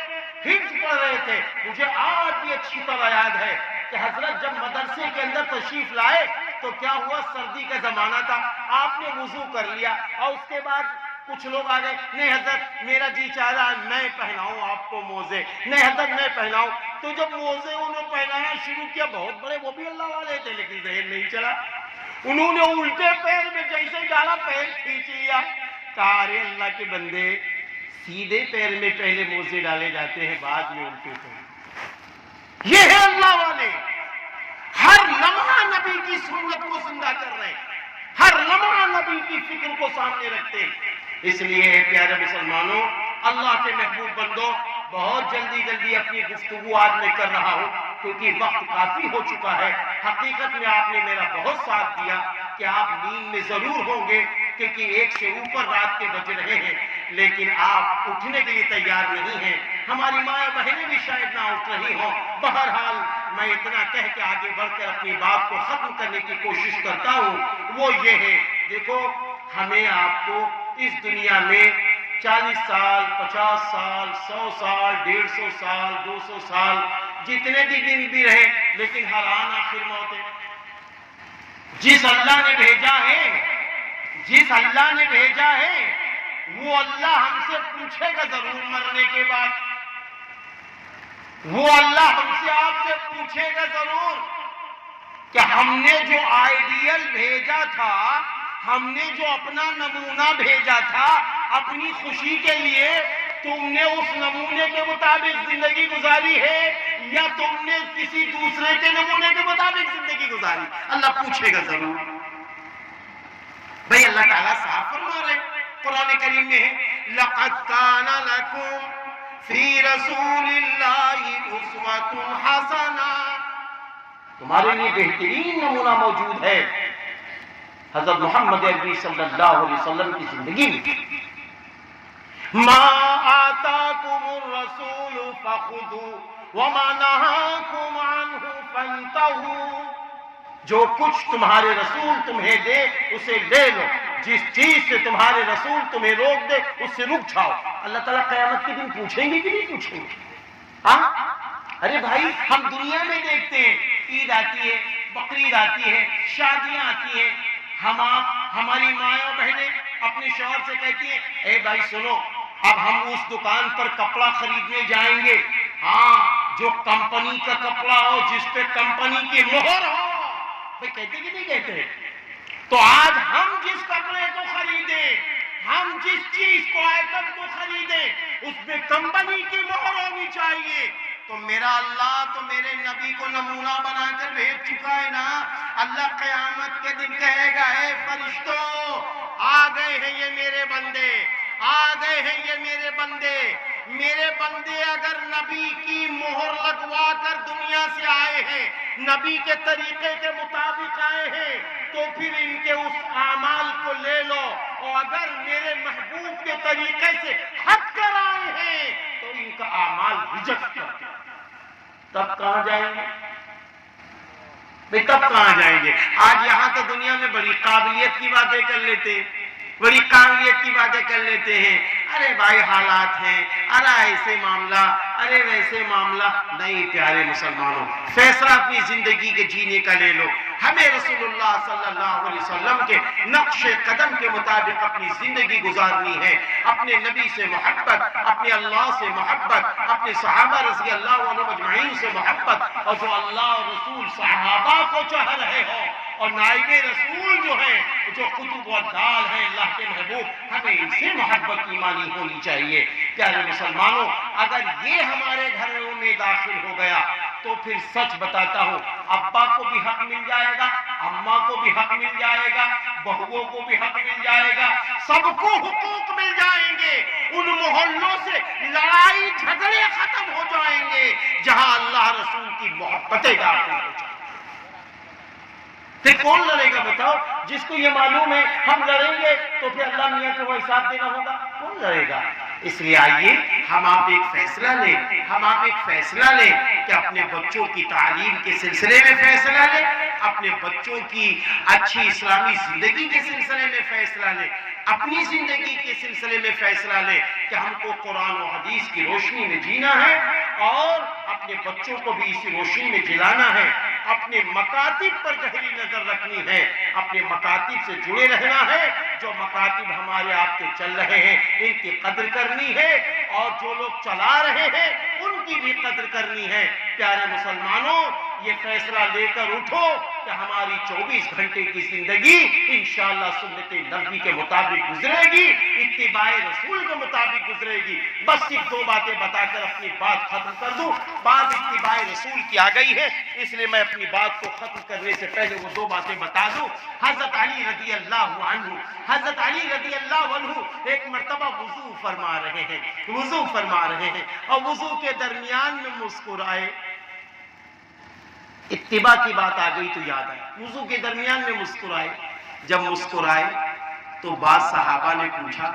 حفظ پڑھ رہے تھے. مجھے آج بھی اچھی طرح یاد ہے کہ حضرت جب مدرسے کے اندر تشریف لائے تو کیا ہوا، سردی کا زمانہ تھا، آپ نے وضو کر لیا اور اس کے بعد کچھ لوگ آ گئے، نہیں حضرت میرا جی چاہ رہا ہے میں پہناؤں آپ کو موزے، نہیں حضرت میں پہناؤں. تو جب موزے انہوں پہنانا شروع کیا، بہت بڑے وہ بھی اللہ والے تھے لیکن ذہن نہیں چلا، انہوں نے الٹے پیر میں جیسے ڈالا پیر کھینچ لیا. کہا ارے اللہ کے بندے، سیدھے پیر میں پہلے موزے ڈالے جاتے ہیں بعد میں الٹے پیر. یہ ہے اللہ والے، ہر لمحہ نبی کی سنت کو زندہ کر رہے ہیں، ہر لمحہ نبی کی فکر کو سامنے رکھتے ہیں. اس لیے پیارے مسلمانوں، اللہ کے محبوب بندوں، بہت جلدی اپنی گفتگو آج میں کر رہا ہوں کیونکہ وقت کافی ہو چکا ہے. حقیقت میں آپ نے میرا بہت ساتھ دیا کہ آپ نیند میں ضرور ہوں گے کیونکہ 1 سے اوپر رات کے بج رہے ہیں، لیکن آپ اٹھنے کے لیے تیار نہیں ہیں. ہماری ماں بہنیں بھی شاید نہ اٹھ رہی ہوں. بہرحال میں اتنا کہہ کے آگے بڑھ کر اپنی بات کو ختم کرنے کی کوشش کرتا ہوں. وہ یہ ہے، دیکھو ہمیں آپ کو اس دنیا میں 40 سال 50 سال 100 سال 150 سال 200 سال جتنے بھی دن بھی رہے، لیکن ہر آن آخر موت ہے. جس اللہ نے بھیجا ہے، جس اللہ نے بھیجا ہے وہ اللہ ہم سے پوچھے گا ضرور مرنے کے بعد. وہ اللہ ہم سے آپ سے پوچھے گا ضرور کہ ہم نے جو آئیڈیل بھیجا تھا، ہم نے جو اپنا نمونہ بھیجا تھا اپنی خوشی کے لیے، تم نے اس نمونے کے مطابق زندگی گزاری ہے یا تم نے کسی دوسرے کے نمونے کے مطابق زندگی گزاری؟ اللہ پوچھے گا ضرور. بھئی اللہ تعالیٰ صاف فرما رہے ہیں قرآن کریم میں ہے، لَقَدْ كَانَ لَكُمْ فِي رَسُولِ اللَّهِ أُسْوَةٌ حَسَنَةٌ، تمہارے لیے بہترین نمونہ موجود ہے حضرت محمد عربی صلی اللہ علیہ وسلم کی زندگی میں. مَا آتَاكُمُ الرَّسُولُ فَخُذُوهُ وَمَا نَهَاكُمْ عَنْهُ فَانْتَهُوا، جو کچھ تمہارے رسول تمہیں دے اسے لے لو، جس چیز سے تمہارے رسول تمہیں روک دے اس سے رک جاؤ. اللہ تعالیٰ قیامت کے دن پوچھیں گے کہ نہیں پوچھیں گے؟ ہاں ارے بھائی، ہم دنیا میں دیکھتے ہیں عید آتی ہے، بقرعید آتی ہے، شادیاں آتی ہیں، ہماری مائیں بہنیں اپنے شوہر سے کہتی ہیں اے بھائی سنو، اب ہم اس دکان پر کپڑا خریدنے جائیں گے، ہاں جو کمپنی کا کپڑا ہو، جس پہ کمپنی کی مہر ہو. بھائی کہتے کہ نہیں کہتے؟ تو آج ہم جس کپڑے کو خریدیں، ہم جس چیز کو آئٹم کو خریدیں، اس میں کمپنی کی مہر ہونی چاہیے. تو میرا اللہ تو میرے نبی کو نمونہ بنا کر بھیج چکا ہے نا. اللہ قیامت کے دن کہے گا اے فرشتوں آ گئے ہیں یہ میرے بندے, آ گئے ہیں یہ میرے بندے. میرے بندے اگر نبی کی مہر لگوا کر دنیا سے آئے ہیں, نبی کے طریقے کے مطابق آئے ہیں, تو پھر ان کے اس اعمال کو لے لو, اور اگر میرے محبوب کے طریقے سے ہٹ کر آئے ہیں تو ان کا اعمال ریجیکٹ کر دو. تب کہاں جائیں گے بھئی, تب کہاں جائیں گے؟ آج یہاں تو دنیا میں بڑی قابلیت کی باتیں کر لیتے, بڑی قابلیت کی باتیں کر لیتے ہیں. ارے بھائی حالات ہیں, ارے ایسے معاملہ, ارے ویسے معاملہ. نہیں پیارے مسلمانوں, فیصلہ اپنی زندگی کے جینے کا لے لو. ہمیں رسول اللہ صلی اللہ علیہ وسلم کے نقش قدم کے مطابق اپنی زندگی گزارنی ہے. اپنے نبی سے محبت, اپنے اللہ سے محبت, اپنے صحابہ رضی اللہ عنہ مجمعین سے محبت, اور جو اللہ اور رسول صحابہ کو چاہ رہے ہو, اور نائب رسول جو ہیں, جو قطب و ابدال ہیں اللہ کے محبوب, ہمیں ان سے محبت ایمانی ہونی چاہیے. پیارے مسلمانوں, اگر یہ ہمارے گھروں میں داخل ہو گیا تو پھر سچ بتاتا ہوں, ابا کو بھی حق مل جائے گا, اماں کو بھی حق مل جائے گا, بہووں کو بھی حق مل جائے گا, سب کو حقوق مل جائیں گے. ان محلوں سے لڑائی جھگڑے ختم ہو جائیں گے جہاں اللہ رسول کی محبتیں داخل ہو جائیں. پھر کون لڑے گا بتاؤ؟ جس کو یہ معلوم ہے ہم لڑیں گے تو پھر اللہ میاں کو وہ حساب دینا ہوگا, کون لڑے گا؟ اس لیے آئیے ہم آپ ایک فیصلہ لیں, ہم آپ ایک فیصلہ لیں کہ اپنے بچوں کی تعلیم کے سلسلے میں فیصلہ لیں, اپنے بچوں کی اچھی اسلامی زندگی کے سلسلے میں فیصلہ لیں, اپنی زندگی کے سلسلے میں فیصلہ لیں کہ ہم کو قرآن و حدیث کی روشنی میں جینا ہے اور اپنے بچوں کو بھی اسی روشنی میں جلانا ہے. اپنے مکاتب پر گہری نظر رکھنی ہے, اپنے مکاتب سے جڑے رہنا ہے. جو مکاتب ہمارے آپ کے چل رہے ہیں ان کی قدر کرنی ہے, اور جو لوگ چلا رہے ہیں ان کی بھی قدر کرنی ہے. پیارے مسلمانوں, یہ فیصلہ لے کر اٹھو کہ ہماری 24 گھنٹے کی زندگی انشاءاللہ سنت نبوی کے مطابق گزرے گی, اتباع رسول کے مطابق گزرے گی. بس صرف 2 باتیں بتا کر اپنی بات ختم کر دوں. بات اتباع رسول کی آ گئی ہے, اس لیے میں اپنی بات کو ختم کرنے سے پہلے وہ 2 باتیں بتا دوں. حضرت علی رضی اللہ عنہ, حضرت علی رضی اللہ عنہ ایک مرتبہ وضو فرما رہے ہیں, وضو فرما رہے ہیں, اور وضو کے درمیان میں مسکرائے. اتباع کی بات آ گئی تو یاد آئی, وضو کے درمیان میں مسکرائے. جب مسکرائے تو بعض صحابہ نے پوچھا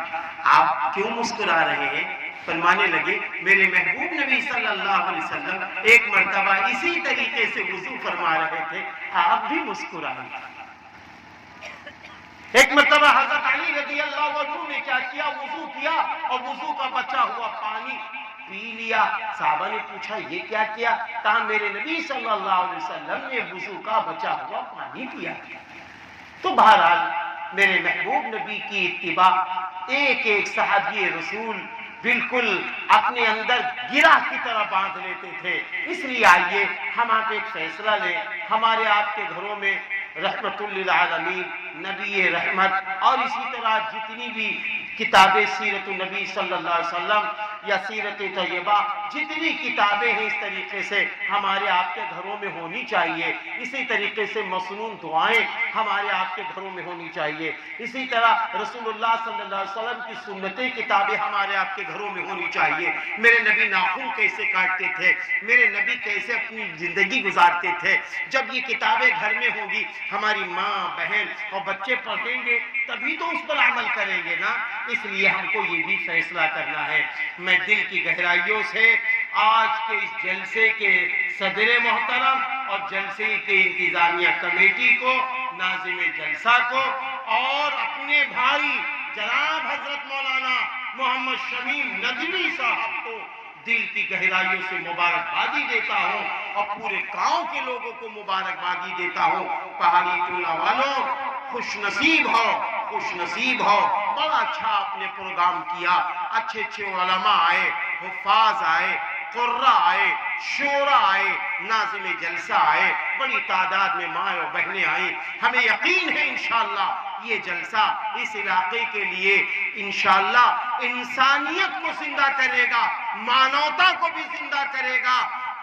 آپ کیوں مسکرا رہے ہیں؟ فرمانے لگے میرے محبوب نبی صلی اللہ علیہ وسلم ایک مرتبہ اسی طریقے سے وضو فرما رہے تھے, آپ بھی مسکرائیں. ایک مرتبہ حضرت علی رضی اللہ عنہ نے کیا کیا, وضو کیا اور وضو کا بچا ہوا پانی پی لیا. صحابہ نے پوچھا یہ کیا کیا؟ کہا میرے نبی صلی اللہ علیہ وسلم نے وضو کا بچا ہوا پانی پیا. تو بہرحال میرے محبوب نبی کی اتباع ایک ایک صحابی رسول بالکل اپنے اندر گرہ کی طرح باندھ لیتے تھے. اس لیے آئیے ہم آپ ایک فیصلہ لیں, ہمارے آپ کے گھروں میں رحمت للعالمین, نبی رحمت, اور اسی طرح جتنی بھی کتابیں سیرت النبی صلی اللہ علیہ وسلم یا سیرت طیبہ, جتنی کتابیں ہیں اس طریقے سے ہمارے آپ کے گھروں میں ہونی چاہیے. اسی طریقے سے مسنون دعائیں ہمارے آپ کے گھروں میں ہونی چاہیے. اسی طرح رسول اللہ صلی اللہ علیہ وسلم کی سنتیں کتابیں ہمارے آپ کے گھروں میں ہونی چاہیے. میرے نبی ناخن کیسے کاٹتے تھے, میرے نبی کیسے اپنی زندگی گزارتے تھے. جب یہ کتابیں گھر میں ہوں گی, ہماری ماں بہن اور بچے پڑھیں گے تبھی تو اس پر عمل کریں گے نا. اس لیے ہم کو یہ بھی فیصلہ کرنا ہے. میں دل کی گہرائیوں سے آج کے اس جلسے کے صدر محترم اور جلسے کے انتظامیہ کمیٹی کو, ناظم جلسہ کو, اور اپنے بھائی جناب حضرت مولانا محمد شمیم ندوی صاحب کو دل کی گہرائیوں سے مبارکبادی دیتا ہوں, اور پورے گاؤں کے لوگوں کو مبارکبادی دیتا ہوں. پہاڑی ٹولہ والوں خوش نصیب ہو, خوش نصیب ہو. بڑا اچھا آپ نے پروگرام کیا, اچھے اچھے علماء آئے, حفاظ آئے, قرہ آئے, شورا آئے, ناظم جلسہ آئے, بڑی تعداد میں ماں اور بہنیں آئیں. ہمیں یقین ہے انشاءاللہ یہ جلسہ اس علاقے کے لیے انشاءاللہ انسانیت کو زندہ کرے گا, مانوتا کو بھی زندہ کرے گا,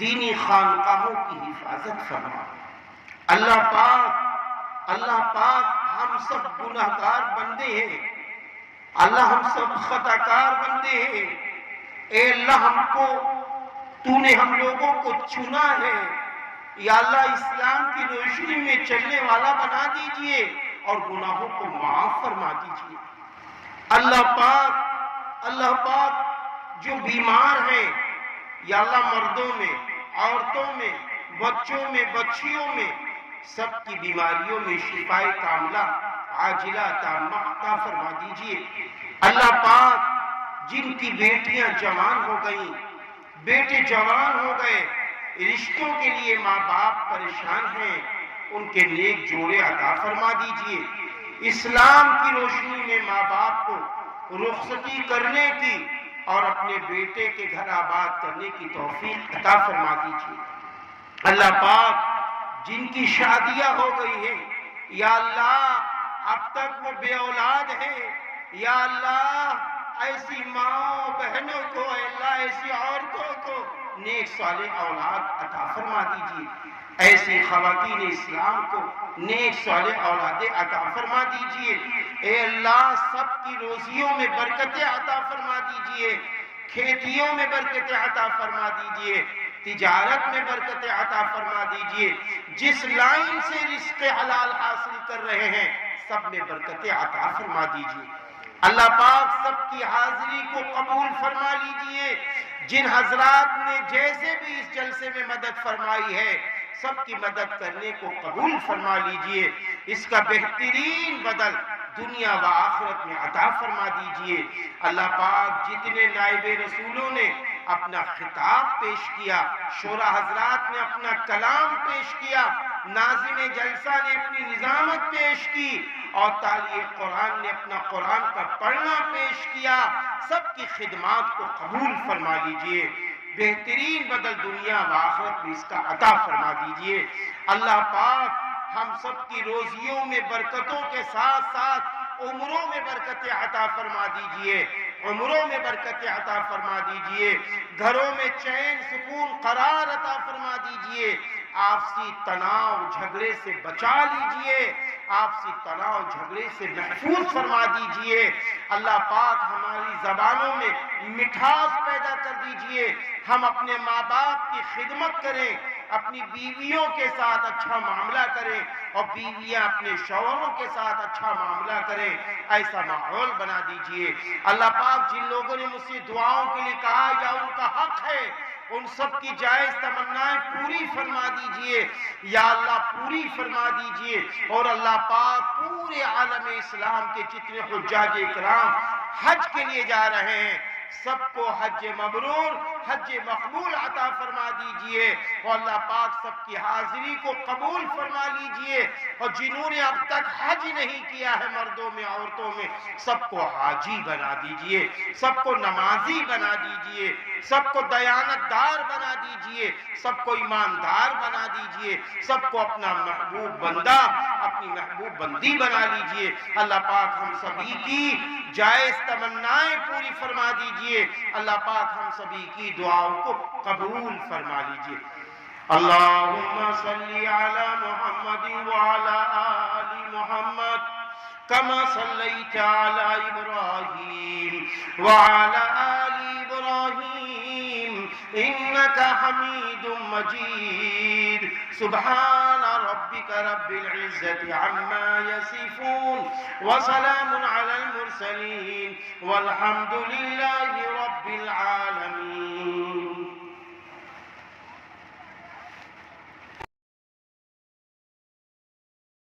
دینی خانقاہوں کی حفاظت فرما۔ اللہ پاک ہم سب گناہگار بندے ہیں، اللہ ہم سب خطاکار بندے ہیں، اے اللہ تو نے ہم لوگوں کو چنا ہے، یا اللہ اسلام کی روشنی میں چلنے والا بنا دیجئے اور گناہوں کو معاف فرما دیجئے۔ اللہ پاک جو بیمار ہیں یا اللہ مردوں میں، عورتوں میں، بچوں میں، بچیوں میں، سب کی بیماریوں میں شفائے کاملہ عاجلہ تامہ عطا فرما دیجئے۔ اللہ پاک جن کی بیٹیاں جوان ہو گئیں، بیٹے جوان ہو گئے، رشتوں کے لیے ماں باپ پریشان ہیں، ان کے نیک جوڑے عطا فرما دیجئے۔ اسلام کی روشنی میں ماں باپ کو رخصتی کرنے کی اور اپنے بیٹے کے گھر آباد کرنے کی توفیق عطا فرما دیجئے۔ اللہ پاک جن کی شادیاں ہو گئی ہیں، یا اللہ اب تک وہ بے اولاد ہیں، یا اللہ ایسی ماں بہنوں کو، اللہ ایسی عورتوں کو نیک صالح اولاد عطا فرما دیجئے۔ ایسی خواتین اسلام کو نیک صالح اولاد عطا فرما دیجئے۔ اے اللہ سب کی روزیوں میں برکتیں عطا فرما دیجئے، کھیتیوں میں برکتیں عطا فرما دیجئے، تجارت میں برکتیں عطا فرما دیجئے، جس لائن سے رزق حلال حاصل کر رہے ہیں سب میں برکتیں عطا فرما دیجئے۔ اللہ پاک سب کی حاضری کو قبول فرما لیجئے۔ جن حضرات نے جیسے بھی اس جلسے میں مدد فرمائی ہے سب کی مدد کرنے کو قبول فرما لیجئے۔ اس کا بہترین بدل دنیا و آخرت میں عطا فرما دیجئے۔ اللہ پاک جتنے نائب رسولوں نے اپنا خطاب پیش کیا، شورا حضرات نے اپنا کلام پیش کیا، ناظم جلسہ نے اپنی نظامت پیش کی اور تالیہ قرآن نے اپنا قرآن کا پڑھنا پیش کیا، سب کی خدمات کو قبول فرما لیجئے۔ بہترین بدل دنیا و آخرت میں اس کا عطا فرما دیجئے۔ اللہ پاک ہم سب کی روزیوں میں برکتوں کے ساتھ ساتھ عمروں میں برکتیں عطا فرما دیجئے، عمروں میں برکتیں عطا فرما دیجئے، گھروں میں چین سکون قرار عطا فرما دیجئے، آپسی تناؤ جھگڑے سے بچا لیجئے، آپسی تناؤ جھگڑے سے محفوظ فرما دیجئے۔ اللہ پاک ہماری زبانوں میں مٹھاس پیدا کر دیجئے، ہم اپنے ماں باپ کی خدمت کریں، اپنی بیویوں کے ساتھ اچھا معاملہ کریں اور بیویاں اپنے شوہروں کے ساتھ اچھا معاملہ کریں، ایسا ماحول بنا دیجئے۔ اللہ پاک جن لوگوں نے مجھ سے دعاؤں کے لیے کہا یا ان کا حق ہے ان سب کی جائز تمنائیں پوری فرما دیجئے، یا اللہ پوری فرما دیجئے۔ اور اللہ پاک پورے عالم اسلام کے جتنے حجاج اکرام حج کے لیے جا رہے ہیں سب کو حج مبرور، حج مقبول عطا فرما دیجئے، اور اللہ پاک سب کی حاضری کو قبول فرما لیجئے، اور جنہوں نے اب تک حج نہیں کیا ہے مردوں میں عورتوں میں سب کو حاجی بنا دیجئے، سب کو نمازی بنا دیجئے، سب کو دیانت دار بنا دیجئے، سب کو ایماندار بنا دیجئے، سب کو اپنا محبوب بندہ، اپنی محبوب بندی بنا لیجئے۔ اللہ پاک ہم سبھی کی جائز تمنائیں پوری فرما دیجئے، اللہ پاک ہم سبھی کی دعاؤں کو قبول فرما لیجئے۔ اللہم صلی علی محمد وعلی آل محمد كما صليت على إبراهيم وعلى آل إبراهيم إنك حميد مجيد سبحان ربك رب العزة عما يصفون وسلام على المرسلين والحمد لله رب العالمين.